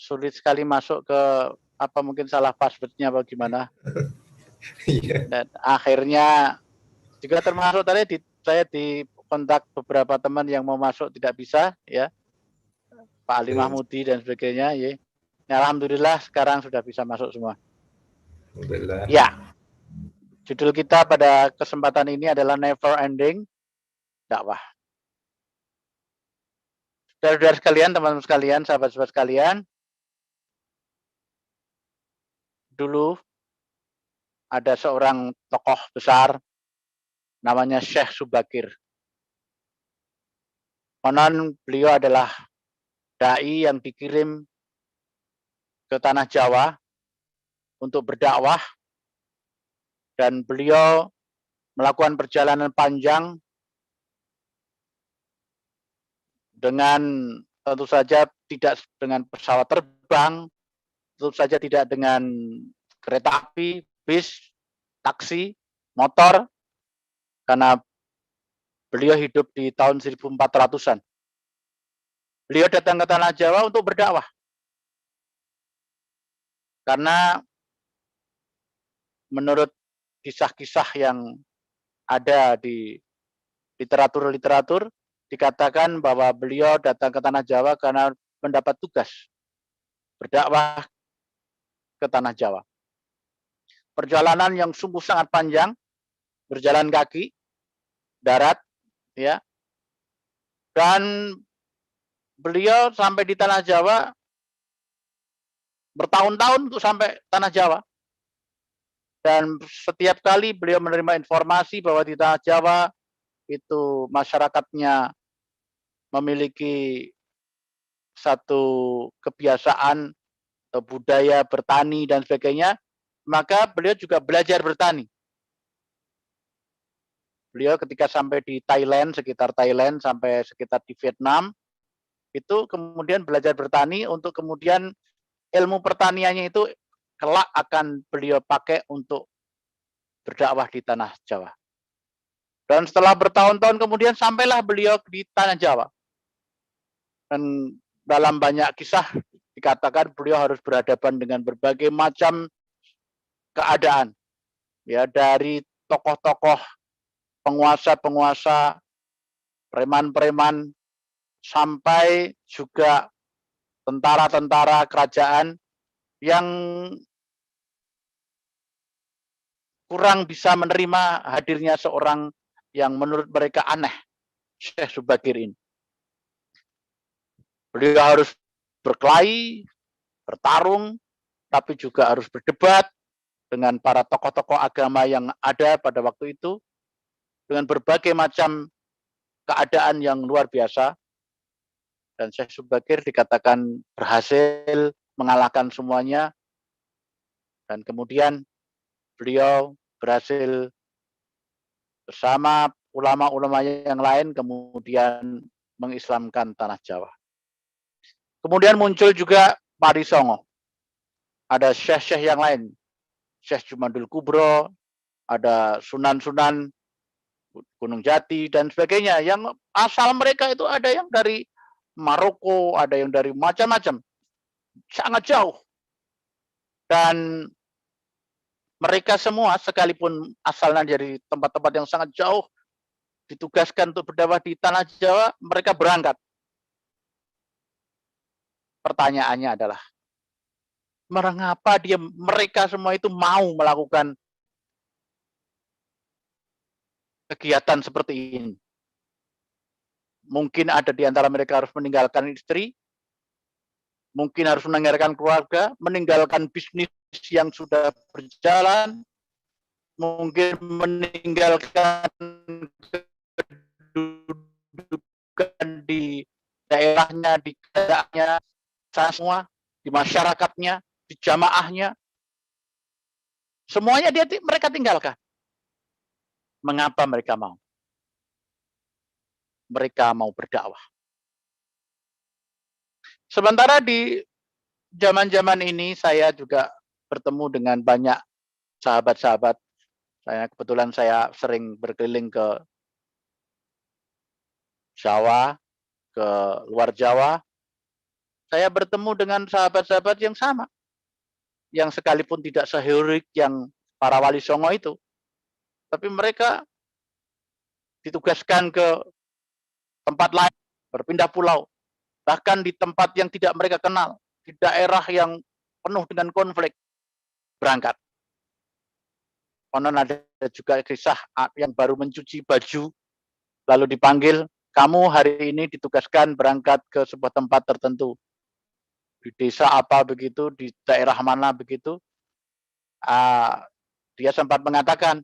sulit sekali masuk ke apa mungkin salah password-nya apa gimana. Iya. Dan akhirnya juga termasuk tadi saya di kontak beberapa teman yang mau masuk tidak bisa ya, Pak Ali Mahmudi dan sebagainya ya. Alhamdulillah sekarang sudah bisa masuk semua. Alhamdulillah. Ya. Judul kita pada kesempatan ini adalah Never Ending Dakwah. Saudara-saudara sekalian, teman-teman sekalian, sahabat-sahabat sekalian, dulu ada seorang tokoh besar namanya Syekh Subakir. Konon beliau adalah dai yang dikirim ke tanah Jawa untuk berdakwah, dan beliau melakukan perjalanan panjang dengan tentu saja tidak dengan pesawat terbang, tentu saja tidak dengan kereta api, bis, taksi, motor, karena beliau hidup di tahun 1400-an. Beliau datang ke tanah Jawa untuk berdakwah. Karena menurut kisah-kisah yang ada di literatur-literatur, dikatakan bahwa beliau datang ke tanah Jawa karena mendapat tugas berdakwah ke tanah Jawa. Perjalanan yang sungguh sangat panjang, berjalan kaki, darat, ya. Dan beliau sampai di tanah Jawa bertahun-tahun untuk sampai tanah Jawa. Dan setiap kali beliau menerima informasi bahwa di tanah Jawa itu masyarakatnya memiliki satu kebiasaan atau budaya bertani dan sebagainya, maka beliau juga belajar bertani. Beliau ketika sampai di Thailand, sekitar Thailand, sampai sekitar di Vietnam, itu kemudian belajar bertani untuk kemudian ilmu pertaniannya itu kelak akan beliau pakai untuk berdakwah di tanah Jawa. Dan setelah bertahun-tahun kemudian sampailah beliau di tanah Jawa. Dan dalam banyak kisah dikatakan beliau harus berhadapan dengan berbagai macam keadaan. Ya, dari tokoh-tokoh, penguasa-penguasa, preman-preman, sampai juga tentara-tentara kerajaan yang kurang bisa menerima hadirnya seorang yang menurut mereka aneh, Syekh Subakir ini. Beliau harus berkelahi, bertarung, tapi juga harus berdebat dengan para tokoh-tokoh agama yang ada pada waktu itu, dengan berbagai macam keadaan yang luar biasa. Dan Syekh Subakir dikatakan berhasil mengalahkan semuanya, dan kemudian beliau berhasil bersama ulama-ulama yang lain kemudian mengislamkan tanah Jawa. Kemudian muncul juga Pari Songo. Ada syekh-syekh yang lain, Syekh Jumadul Kubro, ada sunan-sunan Gunung Jati dan sebagainya, yang asal mereka itu ada yang dari Maroko, ada yang dari macam-macam, sangat jauh. Dan mereka semua sekalipun asalnya dari tempat-tempat yang sangat jauh, ditugaskan untuk berdakwah di tanah Jawa, mereka berangkat. Pertanyaannya adalah, mengapa mereka semua itu mau melakukan kegiatan seperti ini? Mungkin ada di antara mereka harus meninggalkan istri, mungkin harus meninggalkan keluarga, meninggalkan bisnis yang sudah berjalan, mungkin meninggalkan kedudukan di daerahnya, di kerjaannya, semua, di masyarakatnya, di jamaahnya. Semuanya mereka tinggalkan. Mengapa mereka mau? Mereka mau berdakwah. Sementara di zaman-zaman ini saya juga bertemu dengan banyak sahabat-sahabat. Kebetulan saya sering berkeliling ke Jawa, ke luar Jawa, saya bertemu dengan sahabat-sahabat yang sama, yang sekalipun tidak seheroik yang para wali songo itu, tapi mereka ditugaskan ke tempat lain, berpindah pulau, bahkan di tempat yang tidak mereka kenal, di daerah yang penuh dengan konflik, berangkat. Konon ada juga kisah yang baru mencuci baju, lalu dipanggil, kamu hari ini ditugaskan berangkat ke sebuah tempat tertentu. Di desa apa begitu, di daerah mana begitu. Dia sempat mengatakan,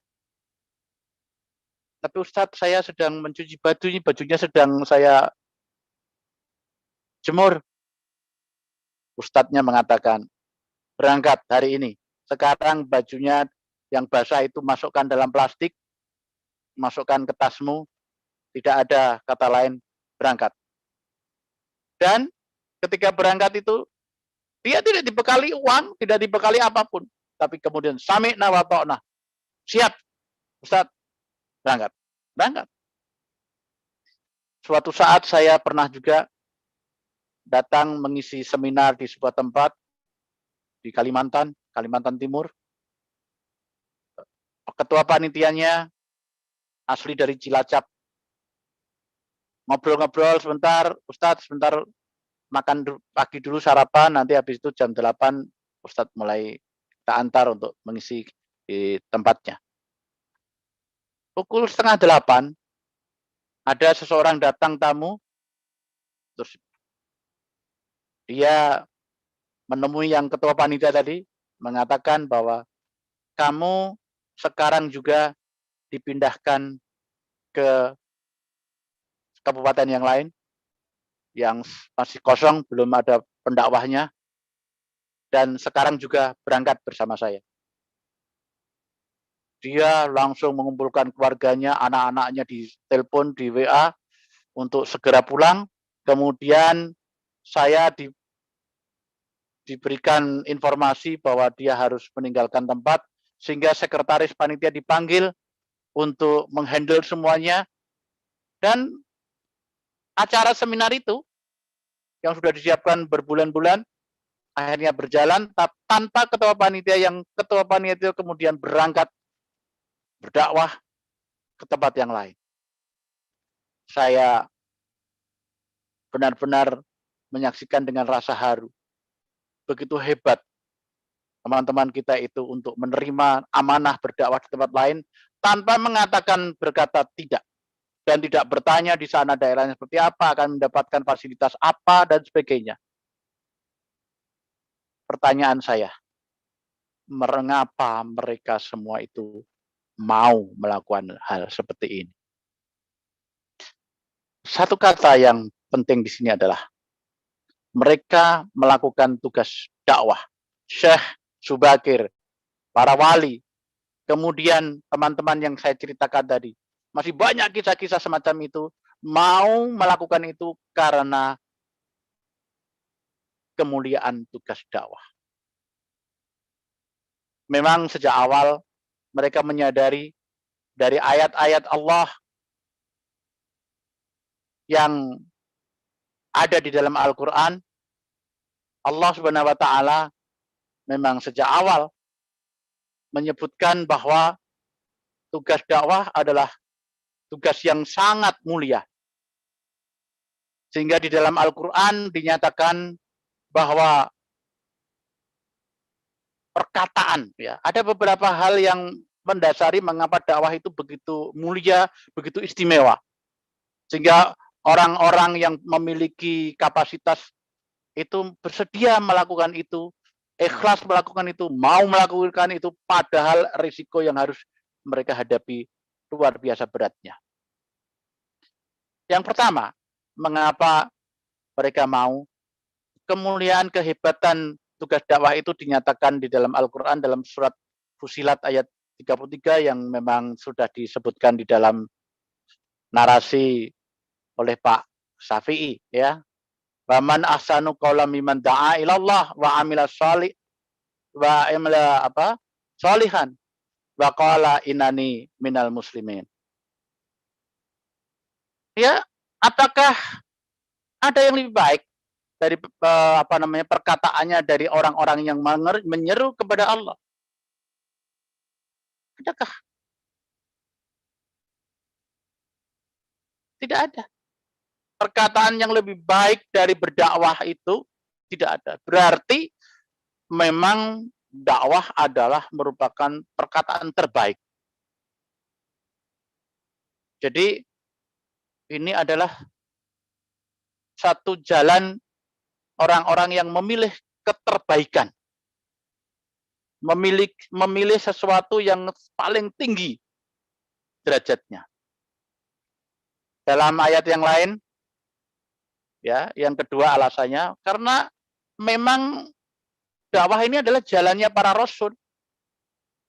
tapi Ustadz saya sedang mencuci baju, ini bajunya sedang saya jemur. Ustadznya mengatakan, berangkat hari ini. Sekarang bajunya yang basah itu masukkan dalam plastik, masukkan ke tasmu, tidak ada kata lain, berangkat. Dan ketika berangkat itu, dia tidak dibekali uang, tidak dibekali apapun. Tapi kemudian, sami'na wa ta'na. Siap, Ustadz, berangkat. Berangkat. Suatu saat saya pernah juga datang mengisi seminar di sebuah tempat di Kalimantan Timur. Ketua panitianya asli dari Cilacap. Ngobrol-ngobrol sebentar, Ustadz sebentar makan pagi dulu sarapan, nanti habis itu jam 8 Ustadz mulai kita antar untuk mengisi di tempatnya. Pukul 7:30 ada seseorang datang tamu, terus dia menemui yang ketua panitia tadi, mengatakan bahwa kamu sekarang juga dipindahkan ke kabupaten yang lain, yang masih kosong, belum ada pendakwahnya, dan sekarang juga berangkat bersama saya. Dia langsung mengumpulkan keluarganya, anak-anaknya di telepon, di WA, untuk segera pulang. Kemudian saya diberikan informasi bahwa dia harus meninggalkan tempat, sehingga sekretaris panitia dipanggil untuk menghandle semuanya. Dan acara seminar itu yang sudah disiapkan berbulan-bulan akhirnya berjalan tanpa ketua panitia, yang ketua panitia itu kemudian berangkat berdakwah ke tempat yang lain. Saya benar-benar menyaksikan dengan rasa haru. Begitu hebat teman-teman kita itu untuk menerima amanah berdakwah di tempat lain tanpa mengatakan berkata tidak, dan tidak bertanya di sana daerahnya seperti apa, akan mendapatkan fasilitas apa, dan sebagainya. Pertanyaan saya, mengapa mereka semua itu mau melakukan hal seperti ini? Satu kata yang penting di sini adalah mereka melakukan tugas dakwah. Syekh Subakir, para wali, kemudian teman-teman yang saya ceritakan tadi, masih banyak kisah-kisah semacam itu, mau melakukan itu karena kemuliaan tugas dakwah. Memang sejak awal mereka menyadari dari ayat-ayat Allah yang ada di dalam Al-Quran, Allah Subhanahu wa Ta'ala memang sejak awal menyebutkan bahwa tugas dakwah adalah tugas yang sangat mulia. Sehingga di dalam Al-Quran dinyatakan bahwa perkataan, ya, ada beberapa hal yang mendasari mengapa dakwah itu begitu mulia, begitu istimewa. Sehingga orang-orang yang memiliki kapasitas itu bersedia melakukan itu, ikhlas melakukan itu, mau melakukan itu, padahal risiko yang harus mereka hadapi luar biasa beratnya. Yang pertama, mengapa mereka mau? Kemuliaan, kehebatan tugas dakwah itu dinyatakan di dalam Al-Quran dalam surat Fusilat ayat 33 yang memang sudah disebutkan di dalam narasi oleh Pak Syafi'i, ya. Wa man ahsanu qawlan mimman da'a ilallah wa amila sholih wa amila sholihan wa qala innani minal muslimin. Ya, apakah ada yang lebih baik dari perkataannya dari orang-orang yang menyeru kepada Allah? Adakah? Tidak ada. Perkataan yang lebih baik dari berdakwah itu tidak ada. Berarti memang dakwah adalah merupakan perkataan terbaik. Jadi ini adalah satu jalan orang-orang yang memilih keterbaikan. Memilih sesuatu yang paling tinggi derajatnya. Dalam ayat yang lain, ya, yang kedua alasannya karena memang dakwah ini adalah jalannya para rasul.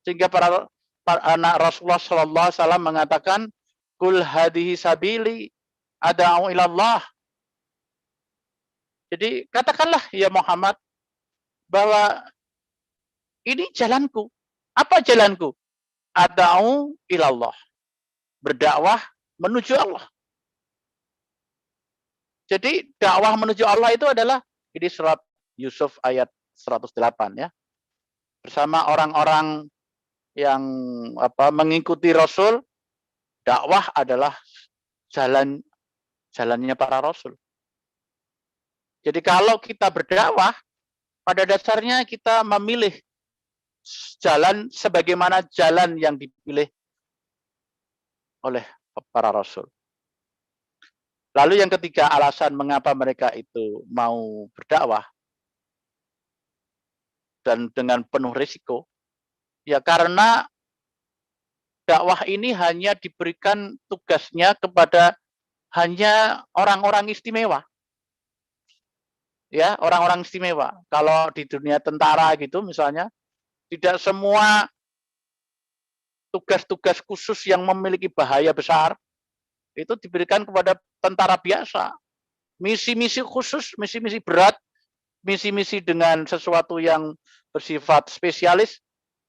Sehingga para anak Rasulullah sallallahu alaihi wasallam mengatakan, "Qul hadhihi sabili ad'u ilallah." Jadi katakanlah ya Muhammad bahwa ini jalanku. Apa jalanku? Ad'u ilallah. Berdakwah menuju Allah. Jadi dakwah menuju Allah itu adalah ini surat Yusuf ayat 108 ya. Bersama orang-orang yang mengikuti Rasul, dakwah adalah jalannya para Rasul. Jadi kalau kita berdakwah, pada dasarnya kita memilih jalan sebagaimana jalan yang dipilih oleh para Rasul. Lalu yang ketiga, alasan mengapa mereka itu mau berdakwah dan dengan penuh risiko, ya karena dakwah ini hanya diberikan tugasnya kepada hanya orang-orang istimewa. Ya, orang-orang istimewa. Kalau di dunia tentara gitu misalnya, tidak semua tugas-tugas khusus yang memiliki bahaya besar itu diberikan kepada tentara biasa. Misi-misi khusus, misi-misi berat, misi-misi dengan sesuatu yang bersifat spesialis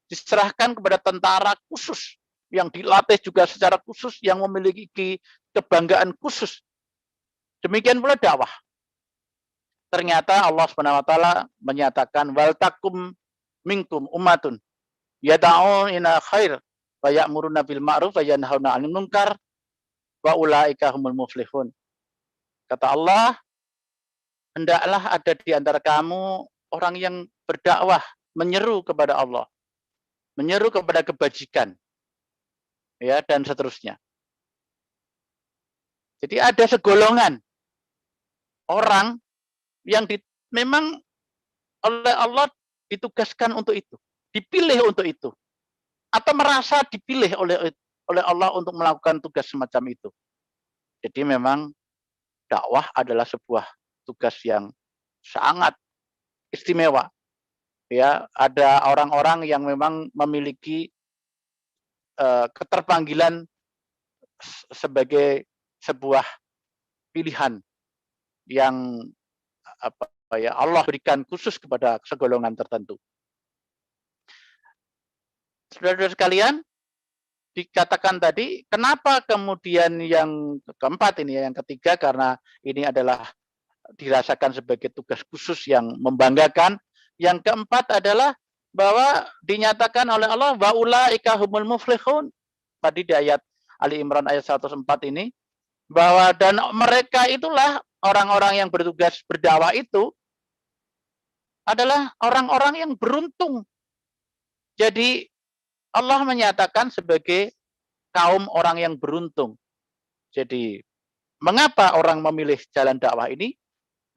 diserahkan kepada tentara khusus yang dilatih juga secara khusus, yang memiliki kebanggaan khusus. Demikian pula dakwah. Ternyata Allah Subhanahu wa taala menyatakan wal takum minkum ummatun yad'u ila khair wa ya'muruna bil ma'ruf wa yanhauna 'anil munkar wa ulaika humul muflihun. Kata Allah, hendaklah ada di antara kamu orang yang berdakwah, menyeru kepada Allah, menyeru kepada kebajikan, ya, dan seterusnya. Jadi ada segolongan orang yang memang oleh Allah ditugaskan untuk itu, dipilih untuk itu, atau merasa dipilih oleh Allah untuk melakukan tugas semacam itu. Jadi memang dakwah adalah sebuah tugas yang sangat istimewa. Ya, ada orang-orang yang memang memiliki keterpanggilan sebagai sebuah pilihan yang Allah berikan khusus kepada segolongan tertentu. Saudara-saudara sekalian, dikatakan tadi, kenapa kemudian yang keempat ini, yang ketiga, karena ini adalah dirasakan sebagai tugas khusus yang membanggakan. Yang keempat adalah bahwa dinyatakan oleh Allah wa ulaika humul muflihun. Tadi di ayat Ali Imran ayat 104 ini, bahwa dan mereka itulah orang-orang yang bertugas berdakwah itu adalah orang-orang yang beruntung. Jadi Allah menyatakan sebagai kaum orang yang beruntung. Jadi mengapa orang memilih jalan dakwah ini?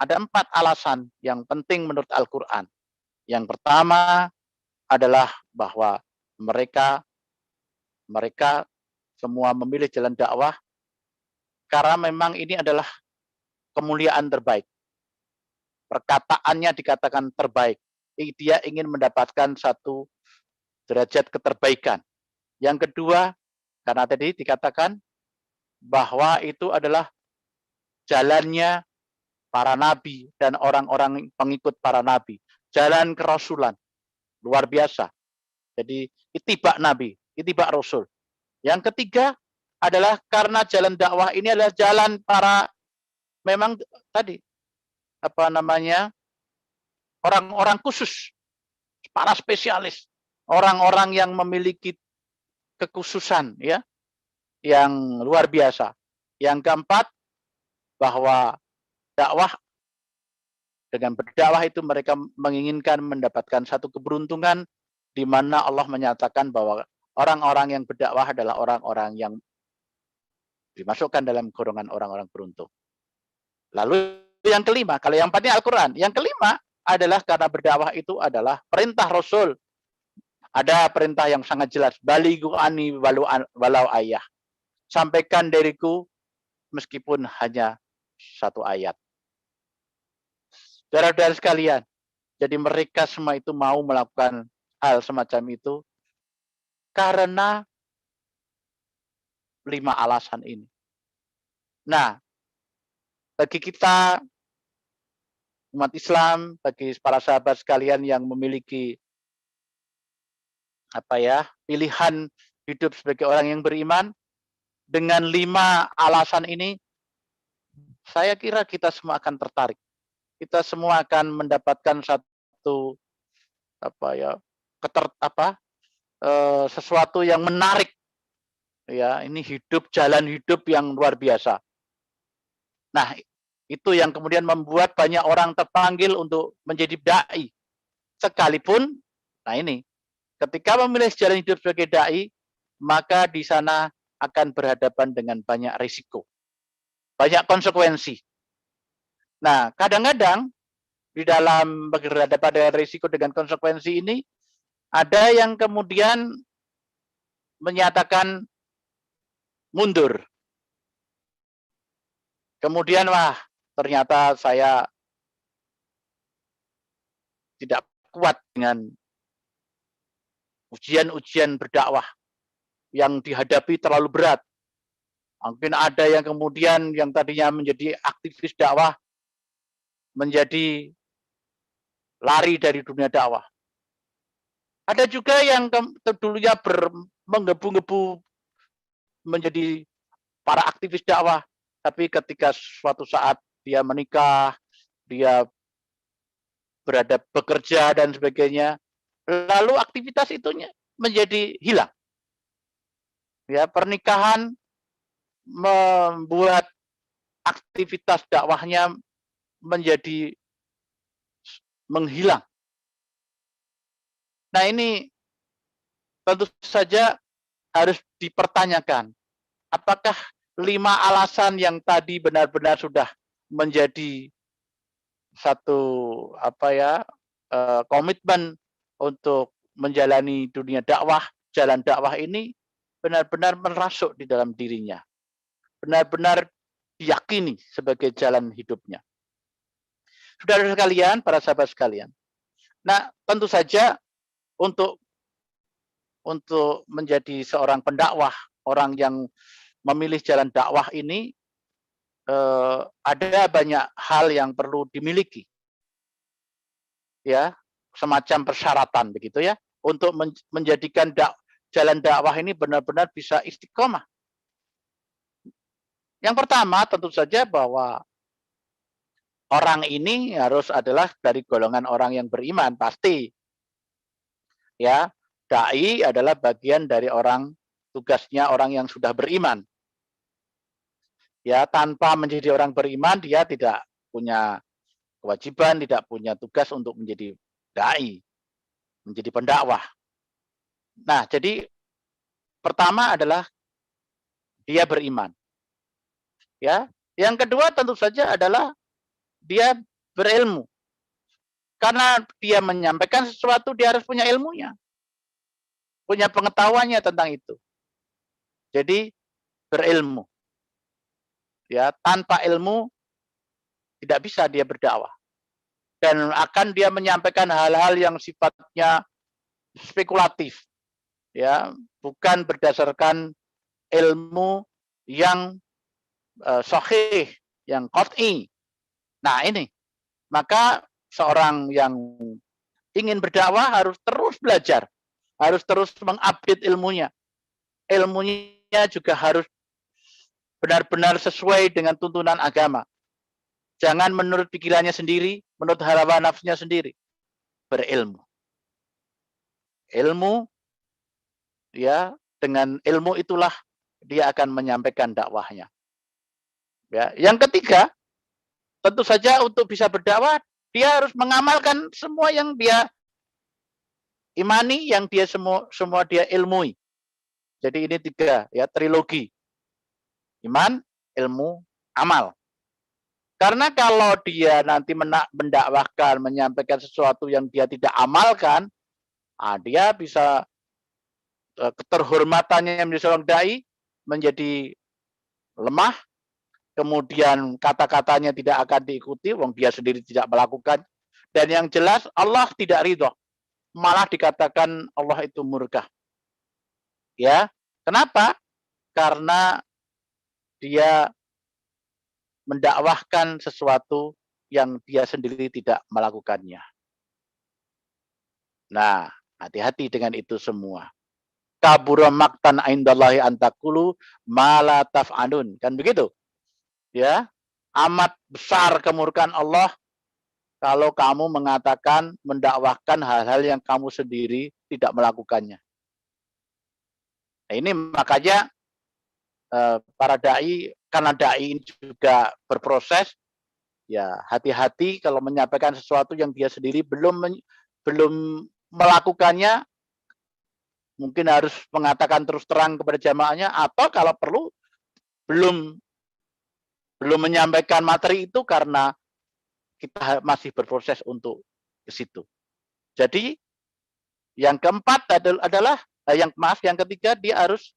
Ada 4 alasan yang penting menurut Al-Quran. Yang pertama adalah bahwa mereka semua memilih jalan dakwah karena memang ini adalah kemuliaan terbaik. Perkataannya dikatakan terbaik. Dia ingin mendapatkan satu derajat keterbaikan. Yang kedua, karena tadi dikatakan bahwa itu adalah jalannya para nabi dan orang-orang pengikut para nabi. Jalan kerasulan. Luar biasa. Jadi ittiba nabi, ittiba rasul. Yang ketiga adalah karena jalan dakwah ini adalah jalan para, memang tadi, apa namanya, orang-orang khusus, para spesialis, orang-orang yang memiliki kekhususan ya, yang luar biasa. Yang keempat, bahwa dakwah, dengan berdakwah itu mereka menginginkan mendapatkan satu keberuntungan di mana Allah menyatakan bahwa orang-orang yang berdakwah adalah orang-orang yang dimasukkan dalam golongan orang-orang beruntung. Lalu yang kelima, kalau yang empatnya Al-Quran. Yang kelima adalah karena berdakwah itu adalah perintah Rasul. Ada perintah yang sangat jelas. Balighu ani walau ayah. Sampaikan dariku meskipun hanya satu ayat. Saudara-saudara sekalian, jadi mereka semua itu mau melakukan hal semacam itu karena 5 alasan ini. Nah, bagi kita umat Islam, bagi para sahabat sekalian yang memiliki pilihan hidup sebagai orang yang beriman, dengan 5 alasan ini, saya kira kita semua akan tertarik. Kita semua akan mendapatkan satu sesuatu yang menarik. Ya, ini jalan hidup yang luar biasa. Nah, itu yang kemudian membuat banyak orang terpanggil untuk menjadi dai. Sekalipun, nah ini, ketika memilih jalan hidup sebagai dai, maka di sana akan berhadapan dengan banyak risiko, banyak konsekuensi. Nah, kadang-kadang di dalam berhadapan dengan risiko dengan konsekuensi ini, ada yang kemudian menyatakan mundur. Kemudian, wah, ternyata saya tidak kuat dengan ujian-ujian berdakwah yang dihadapi terlalu berat. Mungkin ada yang kemudian yang tadinya menjadi aktivis dakwah menjadi lari dari dunia dakwah. Ada juga yang dulunya menggebu-gebu menjadi para aktivis dakwah, tapi ketika suatu saat dia menikah, dia bekerja dan sebagainya, lalu aktivitas itu menjadi hilang. Ya, pernikahan membuat aktivitas dakwahnya menjadi menghilang. Nah, ini tentu saja harus dipertanyakan. Apakah 5 alasan yang tadi benar-benar sudah menjadi satu komitmen untuk menjalani dunia dakwah, jalan dakwah ini benar-benar merasuk di dalam dirinya. Benar-benar diyakini sebagai jalan hidupnya. Saudara sekalian, para sahabat sekalian. Nah, tentu saja untuk menjadi seorang pendakwah, orang yang memilih jalan dakwah ini, ada banyak hal yang perlu dimiliki. Ya, semacam persyaratan begitu ya, untuk menjadikan jalan dakwah ini benar-benar bisa istiqomah. Yang pertama tentu saja bahwa orang ini harus adalah dari golongan orang yang beriman, pasti. Ya, dai adalah bagian dari tugasnya orang yang sudah beriman. Ya, tanpa menjadi orang beriman, dia tidak punya kewajiban, tidak punya tugas untuk menjadi dai, menjadi pendakwah. Nah, jadi pertama adalah dia beriman. Ya, yang kedua tentu saja adalah dia berilmu. Karena dia menyampaikan sesuatu, dia harus punya ilmunya. Punya pengetahuannya tentang itu. Jadi berilmu. Ya, tanpa ilmu tidak bisa dia berdakwah. Dan akan dia menyampaikan hal-hal yang sifatnya spekulatif. Ya, bukan berdasarkan ilmu yang sahih, yang qat'i. Nah, ini. Maka seorang yang ingin berdakwah harus terus belajar, harus terus mengupdate ilmunya. Ilmunya juga harus benar-benar sesuai dengan tuntunan agama. Jangan menurut pikirannya sendiri, menurut hawa nafsunya sendiri. Berilmu. Ilmu, ya, dengan ilmu itulah dia akan menyampaikan dakwahnya. Ya, yang ketiga, tentu saja untuk bisa berdakwah, dia harus mengamalkan semua yang dia imani, yang dia semua dia ilmui. Jadi ini tiga, ya, trilogi. Iman, ilmu, amal. Karena kalau dia nanti mendakwahkan, menyampaikan sesuatu yang dia tidak amalkan, dia bisa keterhormatannya menjadi seorang dai menjadi lemah, kemudian kata-katanya tidak akan diikuti, wong dia sendiri tidak melakukan, dan yang jelas Allah tidak ridho, malah dikatakan Allah itu murka. Ya, kenapa? Karena dia mendakwahkan sesuatu yang dia sendiri tidak melakukannya. Nah, hati-hati dengan itu semua. Kabura maktan indallahi antakulu mala taf'alun. Kan begitu? Ya, amat besar kemurkaan Allah kalau kamu mengatakan, mendakwahkan hal-hal yang kamu sendiri tidak melakukannya. Nah, ini makanya para dai, karena dai ini juga berproses, ya hati-hati kalau menyampaikan sesuatu yang dia sendiri belum melakukannya, mungkin harus mengatakan terus terang kepada jamaahnya, atau kalau perlu belum menyampaikan materi itu karena kita masih berproses untuk ke situ. Jadi yang keempat adalah yang ketiga, dia harus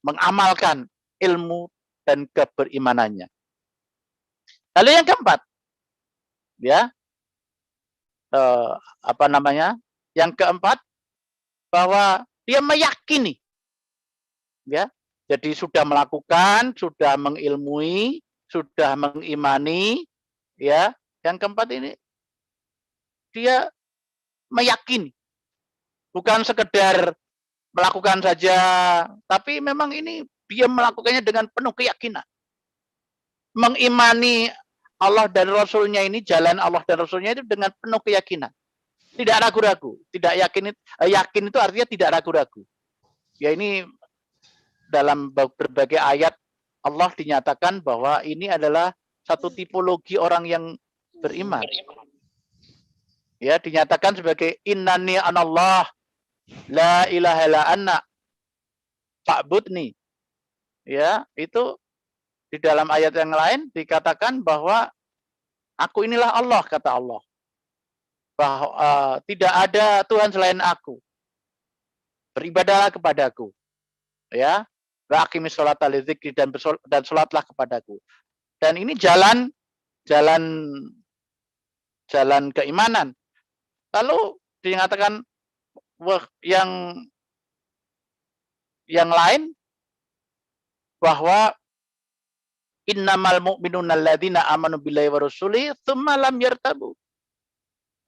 mengamalkan ilmu dan keberimanannya. Lalu yang keempat, ya, yang keempat, bahwa dia meyakini, ya, jadi sudah melakukan, sudah mengilmui, sudah mengimani, ya. Yang keempat ini dia meyakini, bukan sekedar melakukan saja, tapi memang ini dia melakukannya dengan penuh keyakinan. Mengimani Allah dan Rasulnya ini, jalan Allah dan Rasulnya itu dengan penuh keyakinan. Tidak ragu-ragu. Tidak yakin itu artinya tidak ragu-ragu. Ya, ini dalam berbagai ayat Allah dinyatakan bahwa ini adalah satu tipologi orang yang beriman. Ya, dinyatakan sebagai innani anallah la ilaha illa anna fa'budni. Ya, itu di dalam ayat yang lain dikatakan bahwa aku inilah Allah, kata Allah. Bahwa tidak ada Tuhan selain aku. Beribadahlah kepadaku. Ya. Wa aqimis sholata lidzikri, dan salatlah kepadaku. Dan ini jalan keimanan. Lalu dinyatakan yang lain bahwa innamal mu'minuna alladzina amanu billahi wa rasulihi tsumma lam yartabu.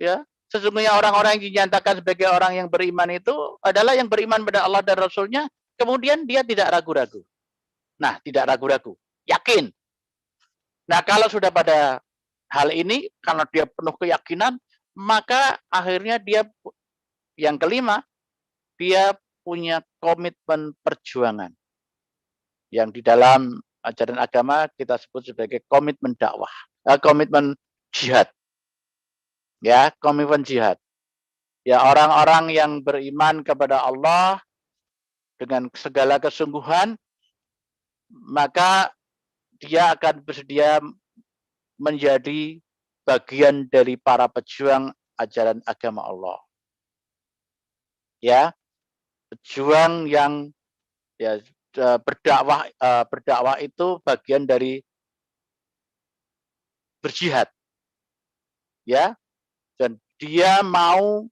Ya, sesungguhnya orang-orang yang dinyatakan sebagai orang yang beriman itu adalah yang beriman pada Allah dan Rasulnya, kemudian dia tidak ragu-ragu. Nah, tidak ragu-ragu, yakin. Nah, kalau sudah pada hal ini, karena dia penuh keyakinan, maka akhirnya dia, yang kelima, dia punya komitmen perjuangan. Yang di dalam ajaran agama kita sebut sebagai komitmen dakwah, komitmen jihad. Ya, komitmen jihad. Ya, orang-orang yang beriman kepada Allah dengan segala kesungguhan, maka dia akan bersedia menjadi bagian dari para pejuang ajaran agama Allah. Ya, pejuang yang, ya, berdakwah itu bagian dari berjihad. Ya, dan dia mau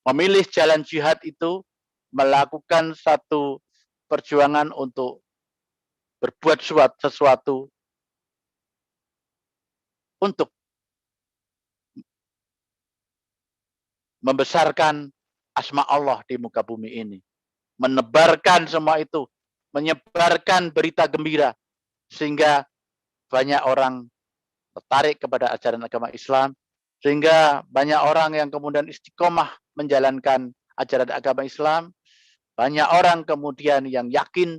memilih jalan jihad itu, melakukan satu perjuangan untuk berbuat sesuatu untuk membesarkan asma Allah di muka bumi ini, menebarkan semua itu menyebarkan berita gembira sehingga banyak orang tertarik kepada ajaran agama Islam, sehingga banyak orang yang kemudian istiqomah menjalankan ajaran agama Islam, banyak orang kemudian yang yakin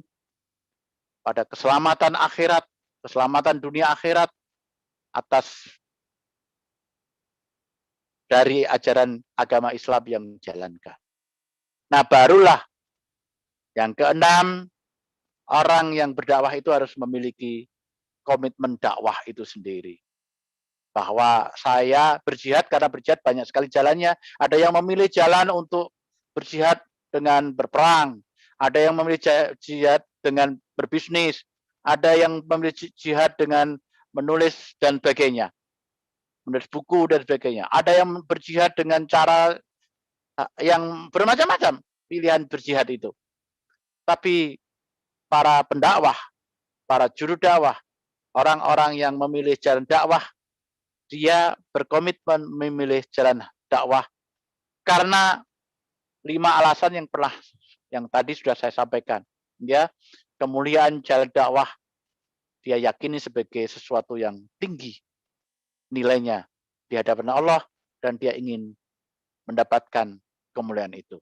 pada keselamatan akhirat, keselamatan dunia akhirat atas dari ajaran agama Islam yang dijalankan. Nah, barulah yang keenam, orang yang berdakwah itu harus memiliki komitmen dakwah itu sendiri. Bahwa saya berjihad karena berjihad banyak sekali jalannya. Ada yang memilih jalan untuk berjihad dengan berperang. Ada yang memilih jihad dengan berbisnis. Ada yang memilih jihad dengan menulis dan sebagainya. Menulis buku dan sebagainya. Ada yang berjihad dengan cara yang bermacam-macam pilihan berjihad itu. Tapi para pendakwah, para juru dakwah, orang-orang yang memilih jalan dakwah, dia berkomitmen memilih jalan dakwah karena 5 alasan yang tadi sudah saya sampaikan. Ya, kemuliaan jalan dakwah dia yakini sebagai sesuatu yang tinggi nilainya di hadapan Allah dan dia ingin mendapatkan kemuliaan itu.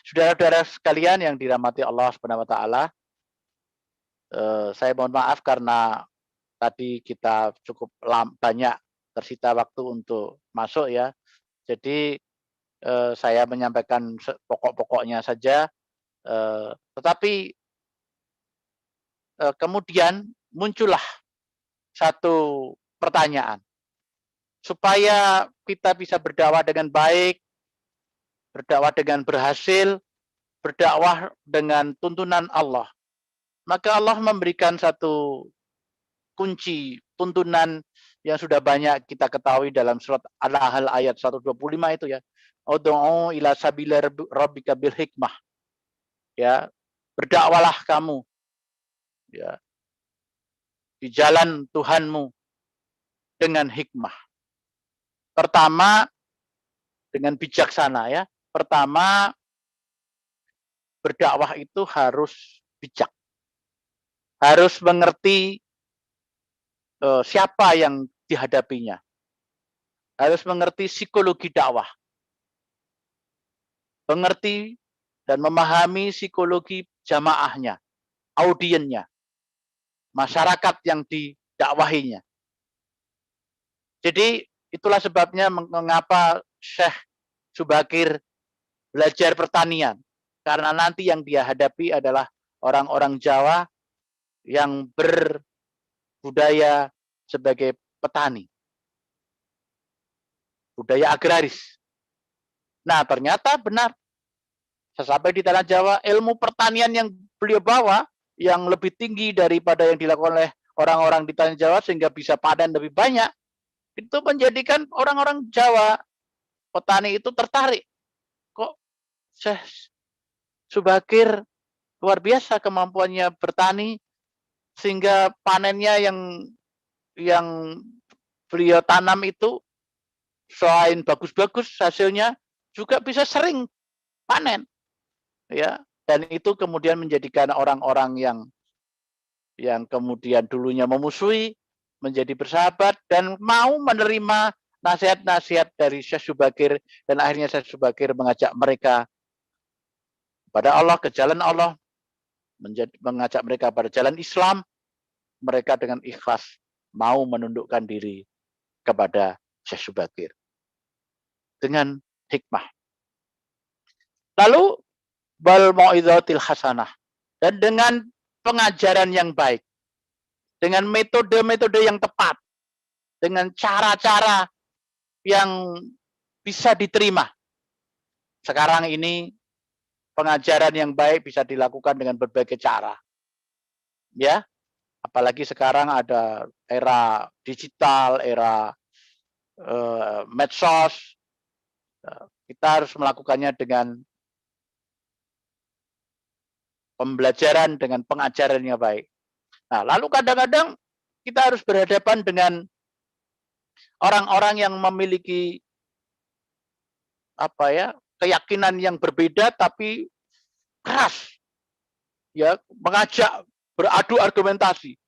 Saudara-saudara sekalian yang dirahmati Allah Subhanahu wa taala, saya mohon maaf karena tadi kita cukup banyak tersita waktu untuk masuk ya. Jadi saya menyampaikan pokok-pokoknya saja, tetapi kemudian muncullah satu pertanyaan. Supaya kita bisa berdakwah dengan baik, berdakwah dengan berhasil, berdakwah dengan tuntunan Allah. Maka Allah memberikan satu kunci tuntunan yang sudah banyak kita ketahui dalam surat Al-Nahl ayat 125 itu ya. Ud'u ila sabila rabbika bil hikmah. Ya, berdakwalah kamu ya di jalan Tuhanmu dengan hikmah. Pertama dengan bijaksana ya. Pertama berdakwah itu harus bijak. Harus mengerti siapa yang dihadapinya. Harus mengerti psikologi dakwah. Mengerti dan memahami psikologi jamaahnya, audiennya, masyarakat yang didakwahinya. Jadi itulah sebabnya mengapa Syekh Subakir belajar pertanian. Karena nanti yang dia hadapi adalah orang-orang Jawa yang berbudaya sebagai petani. Budaya agraris. Nah, ternyata benar. Sesampai di tanah Jawa, ilmu pertanian yang beliau bawa yang lebih tinggi daripada yang dilakukan oleh orang-orang di tanah Jawa sehingga bisa panen lebih banyak. Itu menjadikan orang-orang Jawa, petani itu tertarik. Kok Syekh Subakir luar biasa kemampuannya bertani sehingga panennya yang beliau tanam itu selain bagus-bagus hasilnya juga bisa sering panen. Ya, dan itu kemudian menjadikan orang-orang yang kemudian dulunya memusuhi menjadi bersahabat dan mau menerima nasihat-nasihat dari Syekh Subakir dan akhirnya Syekh Subakir mengajak mereka pada Allah, ke jalan Allah, mengajak mereka pada jalan Islam. Mereka dengan ikhlas mau menundukkan diri kepada Syekh Subakir dengan hikmah. Lalu bal mau'izatil hasanah, dan dengan pengajaran yang baik, dengan metode-metode yang tepat, dengan cara-cara yang bisa diterima. Sekarang ini pengajaran yang baik bisa dilakukan dengan berbagai cara. Ya, apalagi sekarang ada era digital, era medsos. Kita harus melakukannya dengan pembelajaran, dengan pengajaran yang baik. Nah, lalu kadang-kadang kita harus berhadapan dengan orang-orang yang memiliki keyakinan yang berbeda tapi keras. ya mengajak beradu argumentasi.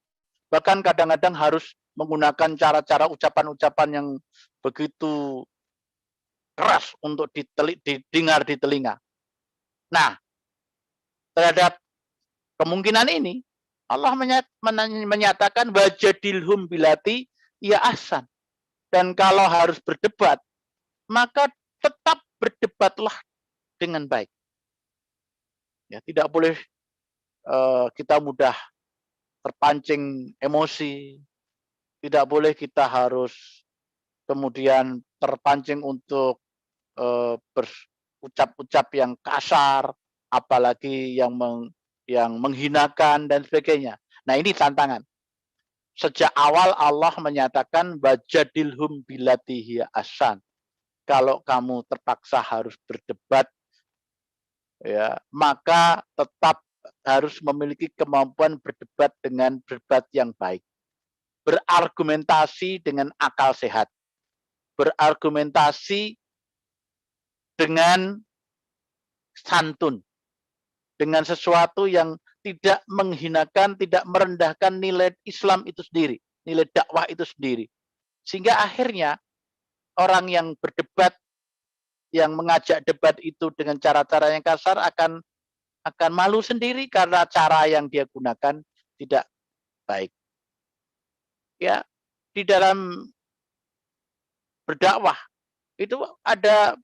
Bahkan kadang-kadang harus menggunakan cara-cara ucapan-ucapan yang begitu keras untuk didengar di telinga. Nah, terhadap kemungkinan ini, Allah menyatakan wajadilhum bilati ya ahsan. Dan kalau harus berdebat, maka tetap berdebatlah dengan baik. Ya, tidak boleh kita mudah terpancing emosi. Tidak boleh kita harus kemudian terpancing untuk berucap-ucap yang kasar, apalagi yang menghinakan dan sebagainya. Nah, ini tantangan. Sejak awal Allah menyatakan wajadilhum bilati hiya ahsan. Kalau kamu terpaksa harus berdebat, ya, maka tetap harus memiliki kemampuan berdebat dengan berdebat yang baik. Berargumentasi dengan akal sehat. Berargumentasi dengan santun. Dengan sesuatu yang tidak menghinakan, tidak merendahkan nilai Islam itu sendiri, nilai dakwah itu sendiri. Sehingga akhirnya orang yang berdebat, yang mengajak debat itu dengan cara-cara yang kasar akan malu sendiri karena cara yang dia gunakan tidak baik. Ya, di dalam berdakwah itu ada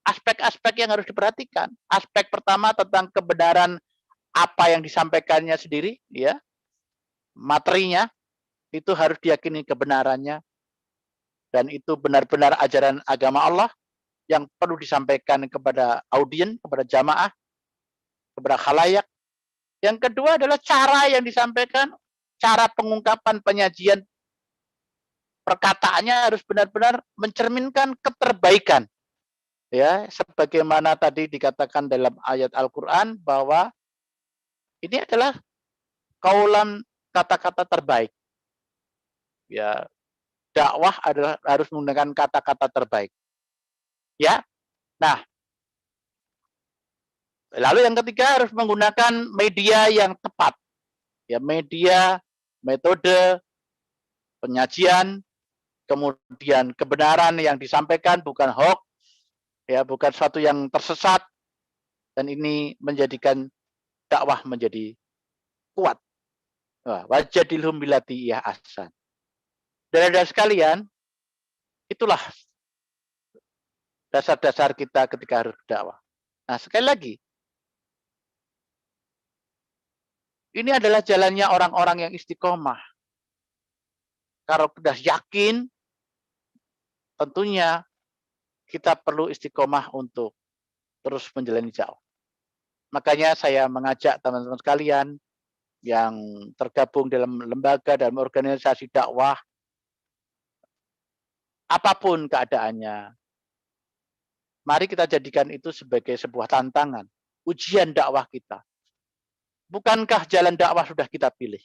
aspek-aspek yang harus diperhatikan. Aspek pertama tentang kebenaran apa yang disampaikannya sendiri, ya, materinya itu harus diyakini kebenarannya, dan itu benar-benar ajaran agama Allah yang perlu disampaikan kepada audien, kepada jamaah, kepada khalayak. Yang kedua adalah cara yang disampaikan, cara pengungkapan penyajian perkataannya harus benar-benar mencerminkan keterbaikan. Ya, sebagaimana tadi dikatakan dalam ayat Al-Qur'an bahwa ini adalah kaulan kata-kata terbaik. Ya, dakwah adalah harus menggunakan kata-kata terbaik. Ya. Nah, lalu yang ketiga harus menggunakan media yang tepat. Ya, media, metode, penyajian, kemudian kebenaran yang disampaikan bukan hoax, ya, bukan sesuatu yang tersesat, dan ini menjadikan dakwah menjadi kuat. Wajadilhum bilati ya ahsan. Saudara-saudara sekalian, itulah dasar-dasar kita ketika harus berdakwah. Nah, sekali lagi, ini adalah jalannya orang-orang yang istiqomah. Kalau sudah yakin, tentunya kita perlu istiqomah untuk terus menjalani dakwah. Makanya saya mengajak teman-teman sekalian yang tergabung dalam lembaga dan organisasi dakwah, apapun keadaannya, mari kita jadikan itu sebagai sebuah tantangan, ujian dakwah kita. Bukankah jalan dakwah sudah kita pilih?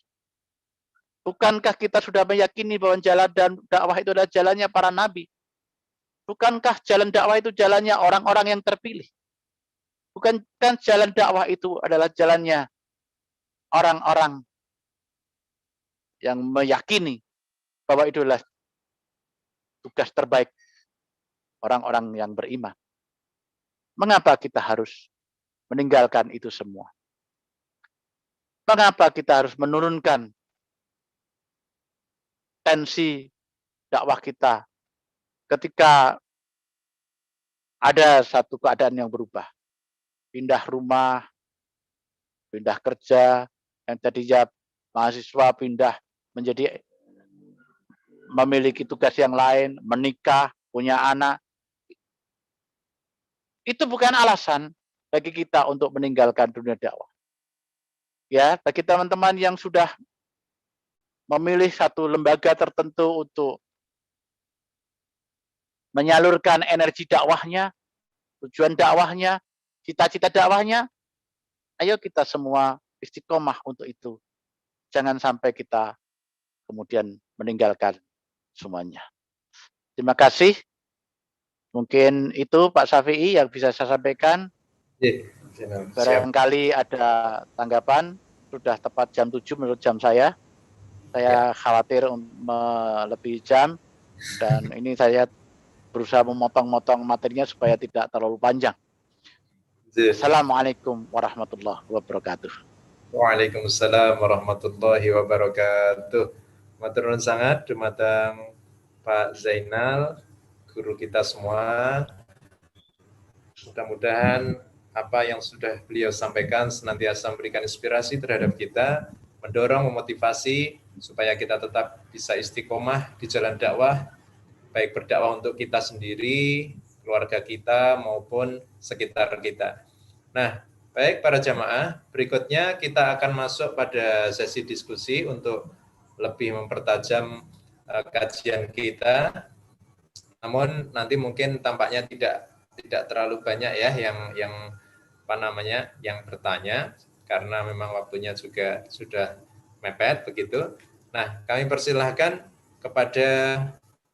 Bukankah kita sudah meyakini bahwa jalan dan dakwah itu adalah jalannya para nabi? Bukankah jalan dakwah itu jalannya orang-orang yang terpilih? Bukankah jalan dakwah itu adalah jalannya orang-orang yang meyakini bahwa itu adalah tugas terbaik orang-orang yang beriman? Mengapa kita harus meninggalkan itu semua? Mengapa kita harus menurunkan tensi dakwah kita ketika ada satu keadaan yang berubah? Pindah rumah, pindah kerja, yang tadinya mahasiswa pindah menjadi memiliki tugas yang lain, menikah, punya anak. Itu bukan alasan bagi kita untuk meninggalkan dunia dakwah. Ya, bagi teman-teman yang sudah memilih satu lembaga tertentu untuk menyalurkan energi dakwahnya, tujuan dakwahnya, cita-cita dakwahnya, ayo kita semua istiqomah untuk itu. Jangan sampai kita kemudian meninggalkan semuanya. Terima kasih. Mungkin itu Pak Syafi'i yang bisa saya sampaikan. Ya, Siap. Barangkali ada tanggapan, sudah tepat jam 7 menurut jam saya. Saya khawatir melebihi jam, dan ini saya berusaha memotong-motong materinya supaya tidak terlalu panjang. Assalamualaikum warahmatullahi wabarakatuh. Waalaikumsalam warahmatullahi wabarakatuh. Matur nuwun sangat dumateng Pak Zainal, guru kita semua. Mudah-mudahan apa yang sudah beliau sampaikan senantiasa memberikan inspirasi terhadap kita, mendorong, memotivasi supaya kita tetap bisa istiqomah di jalan dakwah, baik berdakwah untuk kita sendiri, keluarga kita maupun sekitar kita. Nah, baik para jamaah, berikutnya kita akan masuk pada sesi diskusi untuk lebih mempertajam kajian kita. Namun nanti mungkin tampaknya tidak terlalu banyak ya yang bertanya, karena memang waktunya juga sudah mepet begitu. Nah, kami persilahkan kepada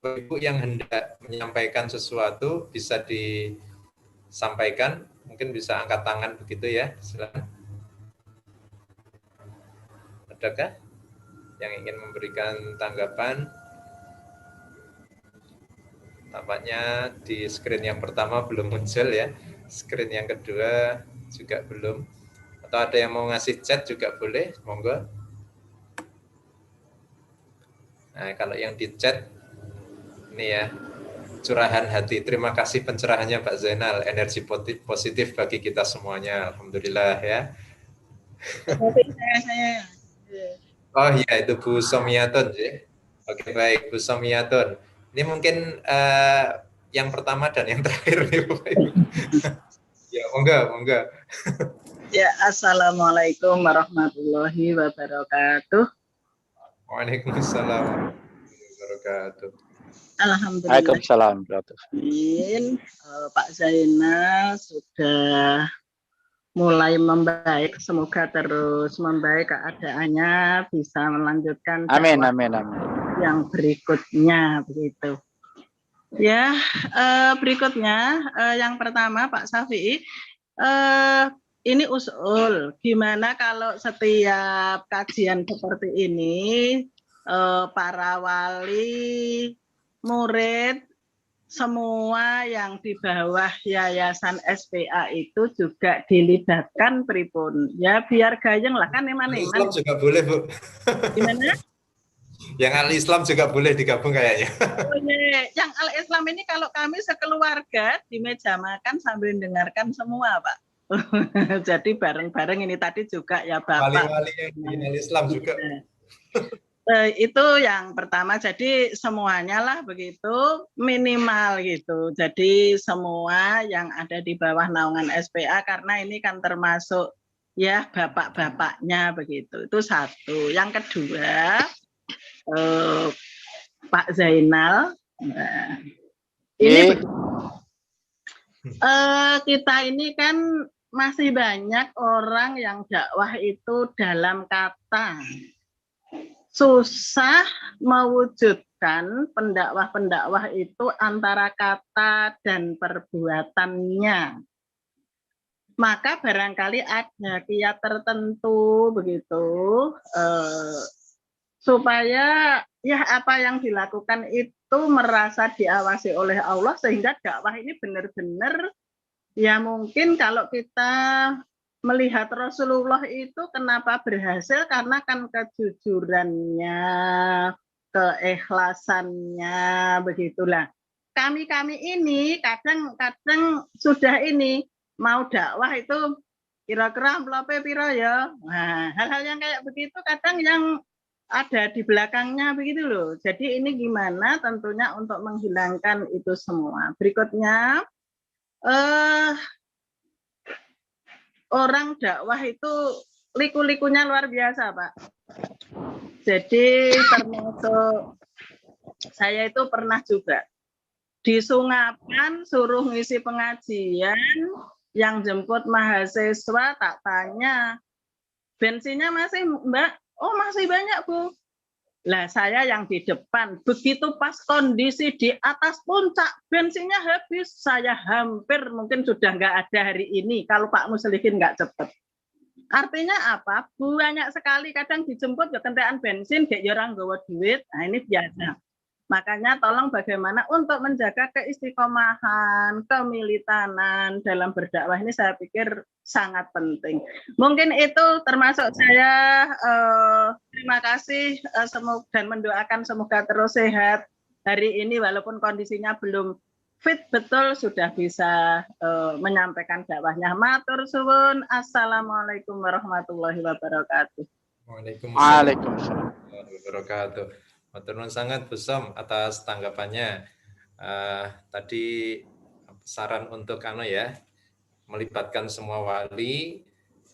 Ibu yang hendak menyampaikan sesuatu bisa disampaikan, mungkin bisa angkat tangan begitu ya, silakan. Adakah yang ingin memberikan tanggapan? Tampaknya di screen yang pertama belum muncul ya, screen yang kedua juga belum. Atau ada yang mau ngasih chat juga boleh, monggo. Nah, kalau yang di chat, ini ya, curahan hati. Terima kasih pencerahannya Pak Zainal, energi positif bagi kita semuanya. Alhamdulillah ya. Oh iya, itu Bu Somiatun ya. Oke, baik Bu Somiatun. Ini mungkin yang pertama dan yang terakhir nih Bu. Ya, monggo. Ya, assalamualaikum warahmatullahi wabarakatuh. Waalaikumsalam warahmatullahi wabarakatuh. Alhamdulillah. Waalaikumsalam. Pak Zainal sudah mulai membaik, semoga terus membaik keadaannya, bisa melanjutkan Amin. yang berikutnya begitu. Ya, berikutnya yang pertama Pak Syafi'i, ini usul gimana kalau setiap kajian seperti ini para wali, murid, semua yang di bawah Yayasan SPA itu juga dilibatkan pripun. Ya biar gayeng lah kan eman-eman. Islam juga boleh, Bu. Gimana? Yang al-Islam juga boleh digabung kayaknya. Oh, iya. Yang al-Islam ini kalau kami sekeluarga di meja makan sambil dengarkan semua, Pak. Jadi bareng-bareng ini tadi juga ya Bapak. Wali-wali yang al-Islam juga. Itu yang pertama, jadi semuanya lah begitu minimal gitu. Jadi semua yang ada di bawah naungan SPA, karena ini kan termasuk ya bapak-bapaknya begitu. Itu satu. Yang kedua, Pak Zainal, ini kita ini kan masih banyak orang yang dakwah itu dalam kata, susah mewujudkan pendakwah-pendakwah itu antara kata dan perbuatannya. Maka barangkali ada kiat tertentu begitu, supaya ya apa yang dilakukan itu merasa diawasi oleh Allah, sehingga dakwah ini benar-benar ya mungkin kalau kita melihat Rasulullah itu kenapa berhasil, karena kan kejujurannya, keikhlasannya, begitulah. Kami ini kadang-kadang sudah ini mau dakwah itu kira-kira amplopnya piro ya. Nah, hal-hal yang kayak begitu kadang yang ada di belakangnya begitu loh. Jadi ini gimana tentunya untuk menghilangkan itu semua. Berikutnya orang dakwah itu liku-likunya luar biasa, Pak. Jadi termasuk saya itu pernah juga di Sungapan suruh ngisi pengajian, yang jemput mahasiswa tak tanya, bensinnya masih Mbak? Oh masih banyak Bu. Lah saya yang di depan, begitu pas kondisi di atas puncak, bensinnya habis, saya hampir mungkin sudah nggak ada hari ini kalau Pak Muslihin nggak cepet. Artinya apa? Banyak sekali kadang dijemput ya kendaraan bensin, kayak orang gawa duit, nah ini biasa. Makanya tolong bagaimana untuk menjaga keistiqomahan, kemilitanan dalam berdakwah ini saya pikir sangat penting. Mungkin itu termasuk saya terima kasih dan mendoakan semoga terus sehat hari ini walaupun kondisinya belum fit betul sudah bisa menyampaikan dakwahnya. Matur suwun. Assalamualaikum warahmatullahi wabarakatuh. Waalaikumsalam Waalaikumsalam. warahmatullahi wabarakatuh. Matur nuwun sangat Bu Som atas tanggapannya. Tadi saran untuk melibatkan semua wali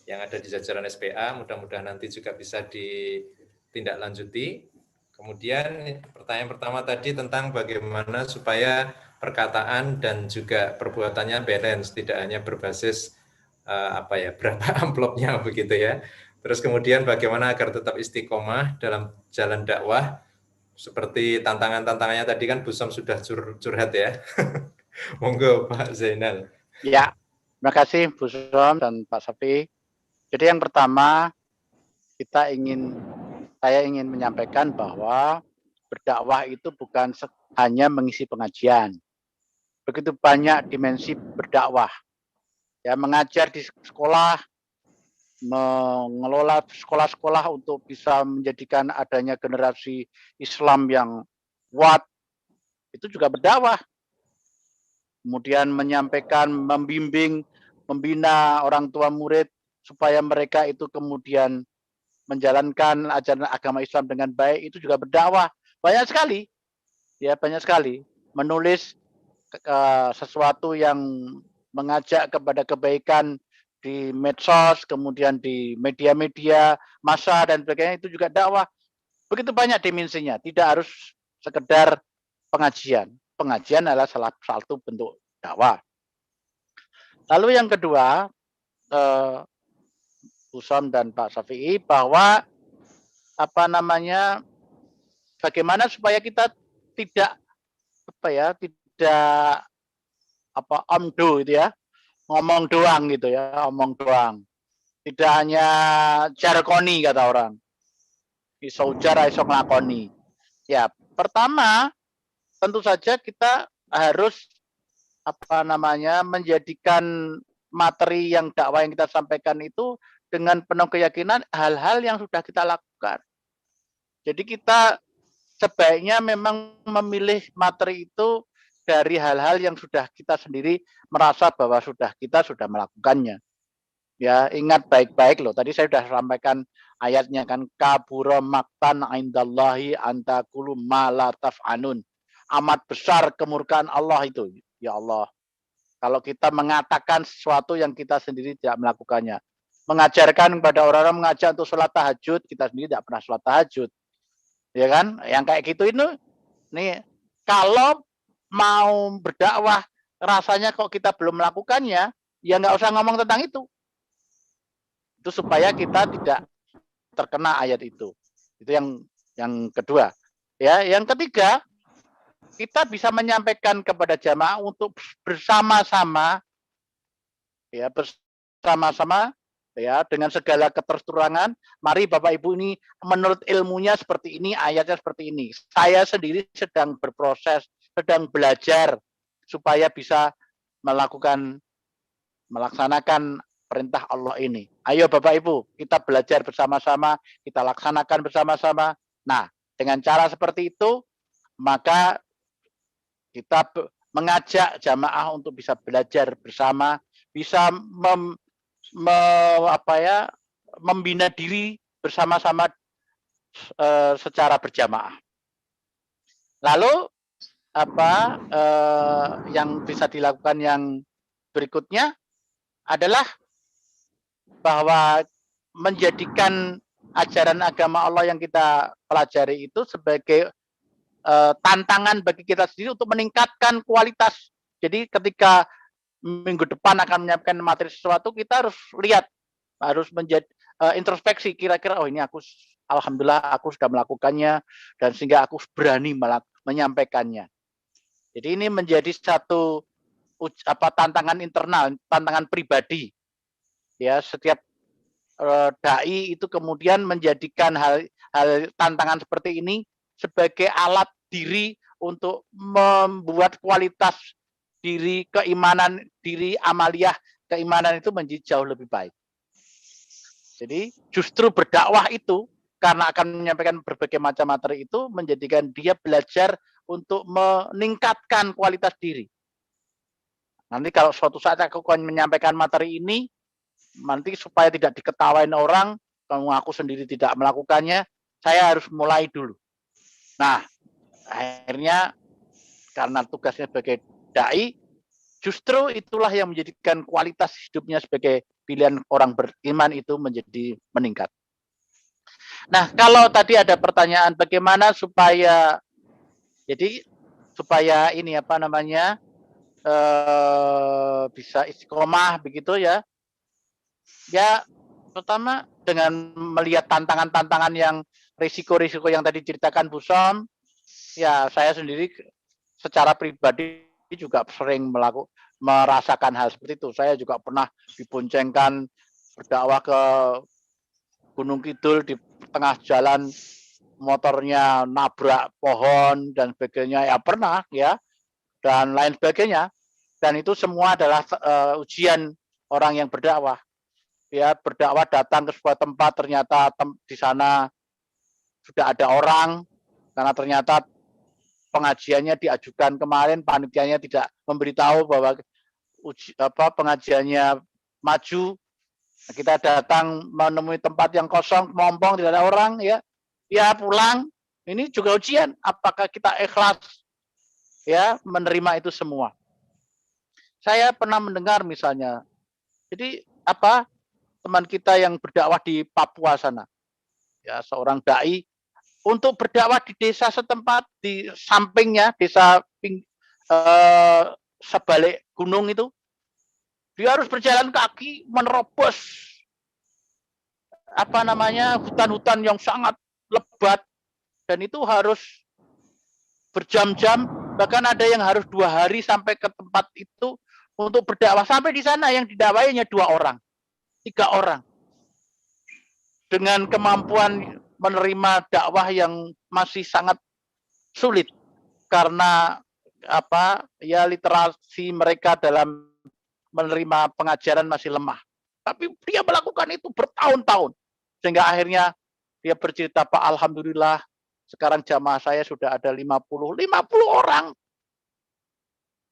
yang ada di jajaran SPA, mudah-mudahan nanti juga bisa ditindaklanjuti. Kemudian pertanyaan pertama tadi tentang bagaimana supaya perkataan dan juga perbuatannya balance, tidak hanya berbasis berapa amplopnya begitu ya. Terus kemudian bagaimana agar tetap istiqomah dalam jalan dakwah. Seperti tantangan-tantangannya tadi kan Bu Som sudah curhat ya. Monggo Pak Zainal. Ya, terima kasih Bu Som dan Pak Safi. Jadi yang pertama saya ingin menyampaikan bahwa berdakwah itu bukan hanya mengisi pengajian. Begitu banyak dimensi berdakwah. Ya, mengajar di sekolah, mengelola sekolah-sekolah untuk bisa menjadikan adanya generasi Islam yang kuat, itu juga berdakwah. Kemudian menyampaikan, membimbing, membina orang tua murid supaya mereka itu kemudian menjalankan ajaran agama Islam dengan baik, itu juga berdakwah. Banyak sekali, ya banyak sekali. Menulis sesuatu yang mengajak kepada kebaikan di medsos, kemudian di media-media massa dan sebagainya, itu juga dakwah. Begitu banyak dimensinya, tidak harus sekedar pengajian. Pengajian adalah salah satu bentuk dakwah. Lalu yang kedua, Bu Som dan Pak Syafi'i, bahwa bagaimana supaya kita tidak omdo gitu ya, ngomong doang gitu ya, omong doang. Tidak hanya jargoni kata orang. Iso ujar, iso nglakoni. Ya, pertama tentu saja kita harus menjadikan materi yang dakwah yang kita sampaikan itu dengan penuh keyakinan hal-hal yang sudah kita lakukan. Jadi kita sebaiknya memang memilih materi itu dari hal-hal yang sudah kita sendiri merasa bahwa kita sudah melakukannya. Ya, ingat baik-baik loh. Tadi saya sudah sampaikan ayatnya kan, kabura maktan indallahi antaqulu ma la taf'alun. Amat besar kemurkaan Allah itu. Ya Allah, kalau kita mengatakan sesuatu yang kita sendiri tidak melakukannya. Mengajarkan kepada orang-orang mengajak untuk sholat tahajud, kita sendiri tidak pernah sholat tahajud. Ya kan? Yang kayak gitu itu nih, kalau mau berdakwah rasanya kok kita belum melakukannya, ya nggak usah ngomong tentang itu. Itu supaya kita tidak terkena ayat itu. Itu yang kedua. Ya, yang ketiga, kita bisa menyampaikan kepada jamaah untuk bersama-sama ya dengan segala keterturangan, mari Bapak Ibu ini menurut ilmunya seperti ini, ayatnya seperti ini. Saya sendiri sedang berproses, sedang belajar supaya bisa melaksanakan perintah Allah ini. Ayo Bapak Ibu, kita belajar bersama-sama, kita laksanakan bersama-sama. Nah, dengan cara seperti itu, maka kita mengajak jamaah untuk bisa belajar bersama, bisa membina diri bersama-sama secara berjamaah. Lalu yang bisa dilakukan yang berikutnya adalah bahwa menjadikan ajaran agama Allah yang kita pelajari itu sebagai tantangan bagi kita sendiri untuk meningkatkan kualitas. Jadi ketika minggu depan akan menyiapkan materi sesuatu, kita harus lihat, harus menjadi introspeksi, kira-kira oh ini aku alhamdulillah aku sudah melakukannya dan sehingga aku berani menyampaikannya. Jadi ini menjadi satu tantangan internal, tantangan pribadi. Ya, setiap dai itu kemudian menjadikan hal tantangan seperti ini sebagai alat diri untuk membuat kualitas diri, keimanan diri, amaliyah keimanan itu menjadi jauh lebih baik. Jadi justru berdakwah itu karena akan menyampaikan berbagai macam materi itu menjadikan dia belajar untuk meningkatkan kualitas diri. Nanti kalau suatu saat aku akan menyampaikan materi ini, nanti supaya tidak diketawain orang, kalau aku sendiri tidak melakukannya, saya harus mulai dulu. Nah, akhirnya karena tugasnya sebagai dai, justru itulah yang menjadikan kualitas hidupnya sebagai pilihan orang beriman itu menjadi meningkat. Nah, kalau tadi ada pertanyaan bagaimana supaya ini bisa istiqomah begitu ya. Ya, pertama dengan melihat tantangan-tantangan yang risiko-risiko yang tadi ceritakan Bu Som, ya saya sendiri secara pribadi juga sering merasakan hal seperti itu. Saya juga pernah diboncengkan berdakwah ke Gunung Kidul, di tengah jalan motornya nabrak pohon dan sebagainya, ya pernah ya, dan lain sebagainya. Dan itu semua adalah ujian orang yang berdakwah. Ya, berdakwah datang ke sebuah tempat, ternyata di sana sudah ada orang, karena ternyata pengajiannya diajukan kemarin, panitianya tidak memberitahu bahwa pengajiannya maju. Kita datang menemui tempat yang kosong, mompong, tidak ada orang, ya pulang. Ini juga ujian, apakah kita ikhlas ya menerima itu semua. Saya pernah mendengar misalnya, jadi teman kita yang berdakwah di Papua sana, ya seorang dai untuk berdakwah di desa setempat, di sampingnya desa sebalik gunung itu, dia harus berjalan kaki menerobos hutan-hutan yang sangat lebat, dan itu harus berjam-jam, bahkan ada yang harus 2 hari sampai ke tempat itu untuk berdakwah. Sampai di sana yang didakwahi hanya 2 orang, 3 orang, dengan kemampuan menerima dakwah yang masih sangat sulit karena literasi mereka dalam menerima pengajaran masih lemah. Tapi dia melakukan itu bertahun-tahun sehingga akhirnya dia bercerita, Pak, alhamdulillah sekarang jamaah saya sudah ada 50 orang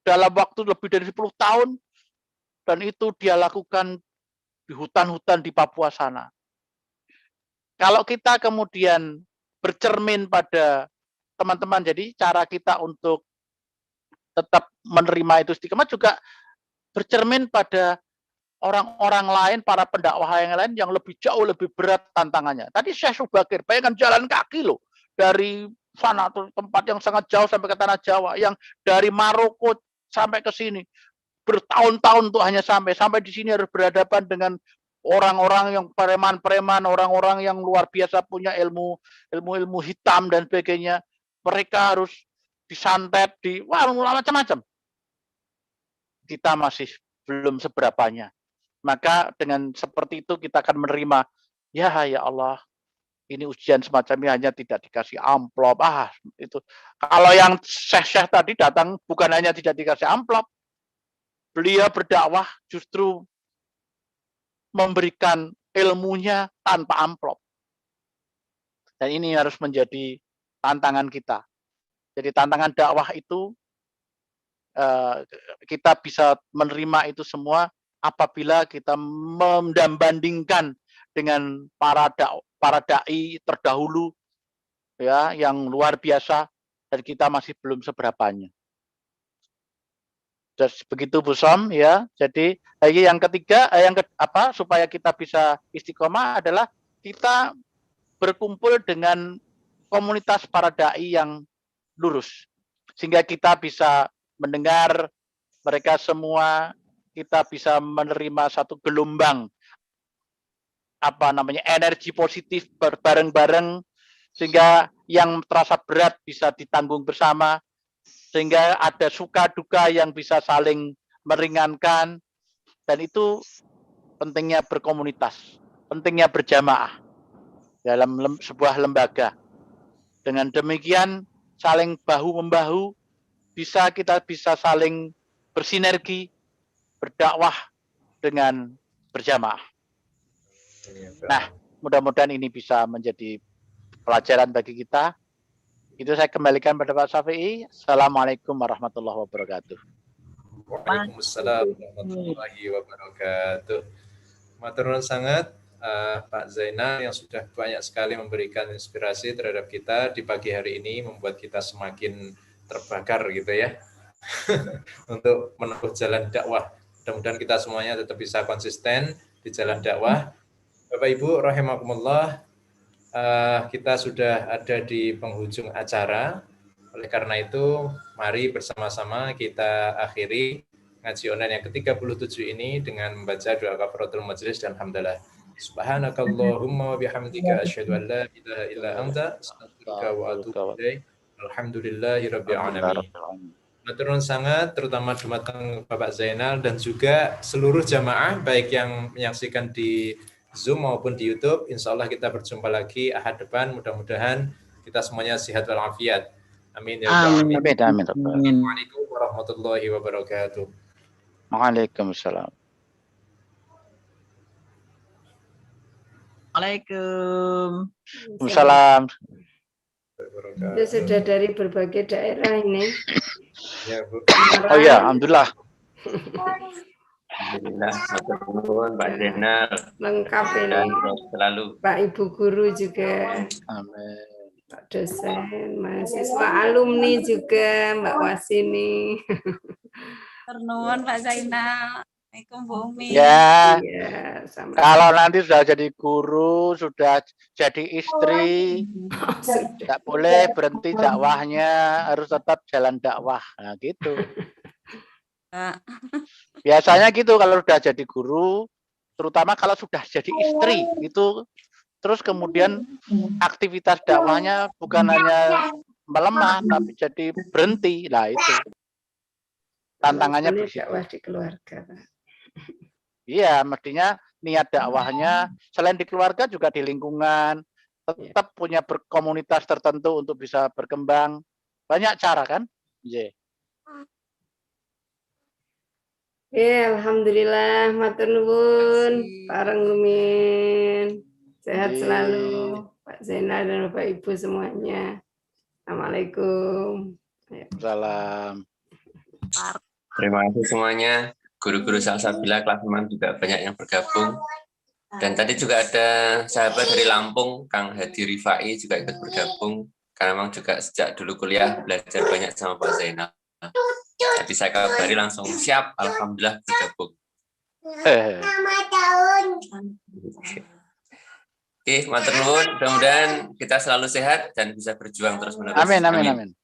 dalam waktu lebih dari 10 tahun, dan itu dia lakukan di hutan-hutan di Papua sana. Kalau kita kemudian bercermin pada teman-teman, jadi cara kita untuk tetap menerima itu istiqomah juga bercermin pada orang-orang lain, para pendakwah yang lain yang lebih jauh lebih berat tantangannya. Tadi Syekh Subakir, bayangkan jalan kaki loh, dari sana tuh tempat yang sangat jauh sampai ke tanah Jawa, yang dari Maroko sampai ke sini bertahun-tahun untuk hanya sampai di sini harus berhadapan dengan orang-orang yang preman-preman, orang-orang yang luar biasa punya ilmu hitam dan sebagainya. Mereka harus disantet, macam-macam. Kita masih belum seberapanya. Maka dengan seperti itu kita akan menerima, ya Allah, ini ujian semacam ini hanya tidak dikasih amplop. Itu. Kalau yang syekh tadi datang bukan hanya tidak dikasih amplop, beliau berdakwah justru memberikan ilmunya tanpa amplop. Dan ini harus menjadi tantangan kita. Jadi tantangan dakwah itu kita bisa menerima itu semua apabila kita membandingkan dengan para dai terdahulu ya yang luar biasa, dan kita masih belum seberapanya. Jadi begitu Bu Som ya. Jadi yang ketiga supaya kita bisa istiqomah adalah kita berkumpul dengan komunitas para dai yang lurus, sehingga kita bisa mendengar mereka semua, kita bisa menerima satu gelombang energi positif bareng-bareng, sehingga yang terasa berat bisa ditanggung bersama, sehingga ada suka duka yang bisa saling meringankan. Dan itu pentingnya berkomunitas, pentingnya berjamaah dalam sebuah lembaga. Dengan demikian saling bahu-membahu, kita bisa saling bersinergi, berdakwah dengan berjamaah. Nah, mudah-mudahan ini bisa menjadi pelajaran bagi kita. Itu saya kembalikan pada Pak Syafi'i. Assalamualaikum warahmatullahi wabarakatuh. Waalaikumsalam warahmatullahi wabarakatuh. Matur nuwun sangat Pak Zainal yang sudah banyak sekali memberikan inspirasi terhadap kita di pagi hari ini, membuat kita semakin terbakar gitu ya untuk menempuh jalan dakwah. Mudah-mudahan kita semuanya tetap bisa konsisten di jalan dakwah. Bapak Ibu rahimakumullah, kita sudah ada di penghujung acara. Oleh karena itu, mari bersama-sama kita akhiri ngaji online yang ke-37 ini dengan membaca doa kafaratul majelis dan hamdalah. Subhanakallahumma wa bihamdika asyhadu an la ilaha illa anta astaghfiruka wa atubu ilaik. Alhamdulillahirabbil alamin. Matur nuwun sangat terutama dumateng Bapak Zainal dan juga seluruh jamaah baik yang menyaksikan di Zoom maupun di YouTube. Insya Allah kita berjumpa lagi ahad depan. Mudah-mudahan kita semuanya sehat walafiat. Amin ya rabbal alamin. Assalamualaikum warahmatullahi wabarakatuh. Waalaikumsalam. Waalaikumsalam. Itu sudah dari berbagai daerah ini. Ya, Bu. Oh ya, alhamdulillah. Alhamdulillah, matur nuwun Pak Zainal. Lengkap ini. Dan selalu Pak Ibu Guru juga. Amin. Pak dosen, mahasiswa, alumni juga, Mbak Wasini. Ternuwun Pak Zainal. Assalamualaikum Bu Umi. Ya, Iya, sama. kalau nanti sudah jadi guru, sudah jadi istri, Sudah. tidak boleh berhenti dakwahnya, harus tetap jalan dakwah. Nah, gitu. Biasanya gitu kalau sudah jadi guru, terutama kalau sudah jadi istri, itu terus kemudian aktivitas dakwahnya bukan hanya melemah, tapi jadi berhenti. Nah, itu tantangannya Ini begitu. dakwah di keluarga. Iya, mestinya niat dakwahnya selain di keluarga juga di lingkungan, tetap punya komunitas tertentu untuk bisa berkembang. Banyak cara kan? Iya. Ya, alhamdulillah, matur nuwun, Pak Renggumin. Sehat selalu, Pak Zainal dan Bapak Ibu semuanya. Assalamualaikum. Salam. terima kasih semuanya. Guru-guru Salsabila kelas 6 juga banyak yang bergabung. Dan tadi juga ada sahabat dari Lampung, Kang Hadi Rifai juga ikut bergabung. Karena memang juga sejak dulu kuliah belajar banyak sama Pak Zainal. Tadi saya kabari langsung siap, alhamdulillah bergabung. Oke, matur nuwun. Mudah-mudahan kita selalu sehat dan bisa berjuang terus menerus. Amin, amin, amin.